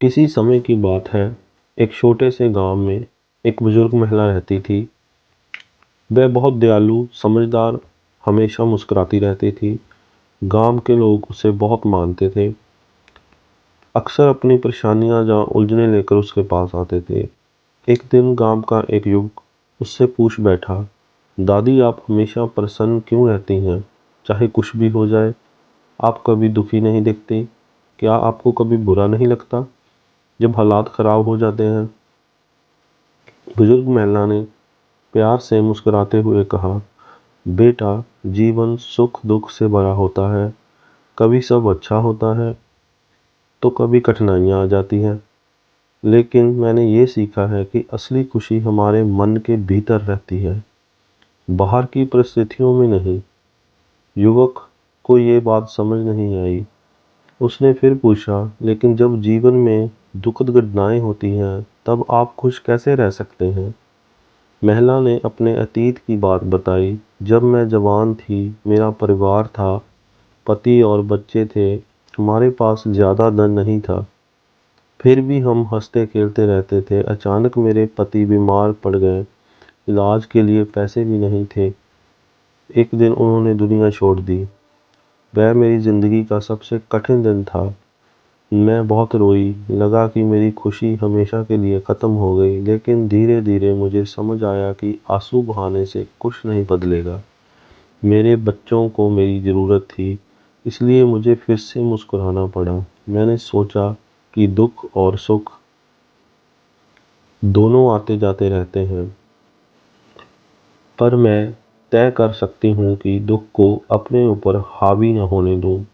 किसी समय की बात है, एक छोटे से गांव में एक बुजुर्ग महिला रहती थी। वह बहुत दयालु, समझदार, हमेशा मुस्कुराती रहती थी। गांव के लोग उसे बहुत मानते थे। अक्सर अपनी परेशानियां या उलझनें लेकर उसके पास आते थे। एक दिन गांव का एक युवक उससे पूछ बैठा, दादी आप हमेशा प्रसन्न क्यों रहती हैं? चाहे कुछ भी हो जाए, आप कभी दुखी नहीं दिखती। क्या आपको कभी बुरा नहीं लगता जब हालात खराब हो जाते हैं? बुजुर्ग महिला ने प्यार से मुस्कुराते हुए कहा, बेटा, जीवन सुख दुख से भरा होता है। कभी सब अच्छा होता है तो कभी कठिनाइयाँ आ जाती हैं। लेकिन मैंने ये सीखा है कि असली खुशी हमारे मन के भीतर रहती है, बाहर की परिस्थितियों में नहीं। युवक को ये बात समझ नहीं आई। उसने फिर पूछा, लेकिन जब जीवन में दुखद घटनाएं होती हैं तब आप खुश कैसे रह सकते हैं? महिला ने अपने अतीत की बात बताई। जब मैं जवान थी, मेरा परिवार था, पति और बच्चे थे। हमारे पास ज़्यादा धन नहीं था, फिर भी हम हंसते खेलते रहते थे। अचानक मेरे पति बीमार पड़ गए, इलाज के लिए पैसे भी नहीं थे। एक दिन उन्होंने दुनिया छोड़ दी। वह मेरी ज़िंदगी का सबसे कठिन दिन था। मैं बहुत रोई, लगा कि मेरी खुशी हमेशा के लिए ख़त्म हो गई। लेकिन धीरे धीरे मुझे समझ आया कि आंसू बहाने से कुछ नहीं बदलेगा। मेरे बच्चों को मेरी ज़रूरत थी, इसलिए मुझे फिर से मुस्कुराना पड़ा। मैंने सोचा कि दुख और सुख दोनों आते जाते रहते हैं, पर मैं तय कर सकती हूँ कि दुख को अपने ऊपर हावी न होने दूँ।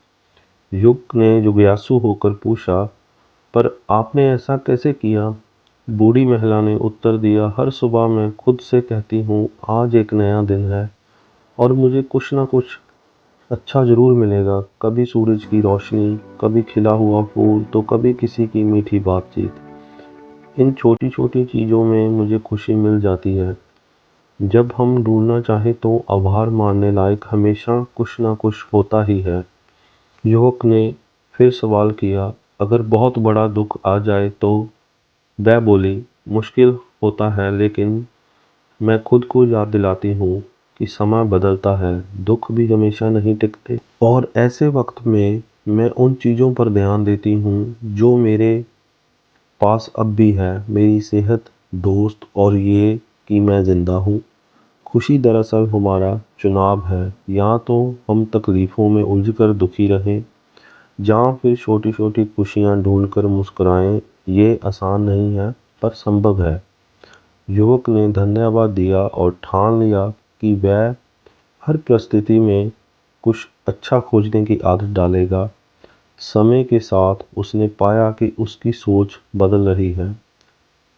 युग ने जिज्ञासु होकर पूछा, पर आपने ऐसा कैसे किया? बूढ़ी महिला ने उत्तर दिया, हर सुबह मैं खुद से कहती हूँ, आज एक नया दिन है और मुझे कुछ ना कुछ अच्छा ज़रूर मिलेगा। कभी सूरज की रोशनी, कभी खिला हुआ फूल, तो कभी किसी की मीठी बातचीत। इन छोटी छोटी चीज़ों में मुझे खुशी मिल जाती है। जब हम ढूंढना चाहें तो आभार मानने लायक हमेशा कुछ ना कुछ होता ही है। युवक ने फिर सवाल किया, अगर बहुत बड़ा दुख आ जाए तो? वह बोली, मुश्किल होता है, लेकिन मैं खुद को याद दिलाती हूँ कि समय बदलता है, दुख भी हमेशा नहीं टिकते। और ऐसे वक्त में मैं उन चीज़ों पर ध्यान देती हूँ जो मेरे पास अब भी है, मेरी सेहत, दोस्त और ये कि मैं ज़िंदा हूँ। खुशी दरअसल हमारा चुनाव है, या तो हम तकलीफ़ों में उलझकर दुखी रहें, या फिर छोटी छोटी खुशियाँ ढूंढकर मुस्कुराएं। ये आसान नहीं है, पर संभव है। युवक ने धन्यवाद दिया और ठान लिया कि वह हर परिस्थिति में कुछ अच्छा खोजने की आदत डालेगा। समय के साथ उसने पाया कि उसकी सोच बदल रही है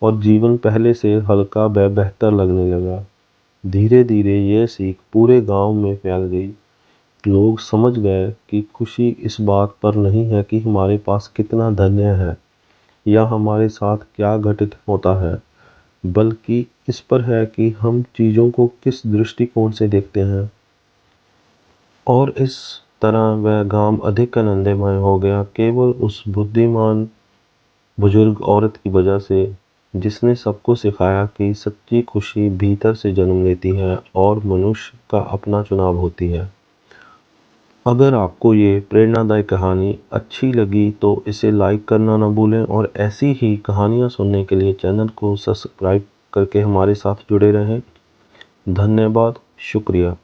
और जीवन पहले से हल्का व बेहतर लगने लगा। धीरे धीरे यह सीख पूरे गांव में फैल गई। लोग समझ गए कि खुशी इस बात पर नहीं है कि हमारे पास कितना धन है या हमारे साथ क्या घटित होता है, बल्कि इस पर है कि हम चीज़ों को किस दृष्टिकोण से देखते हैं। और इस तरह वह गांव अधिक आनंदमय हो गया, केवल उस बुद्धिमान बुजुर्ग औरत की वजह से, जिसने सबको सिखाया कि सच्ची खुशी भीतर से जन्म लेती है और मनुष्य का अपना चुनाव होती है। अगर आपको ये प्रेरणादायक कहानी अच्छी लगी तो इसे लाइक करना ना भूलें, और ऐसी ही कहानियाँ सुनने के लिए चैनल को सब्सक्राइब करके हमारे साथ जुड़े रहें। धन्यवाद, शुक्रिया।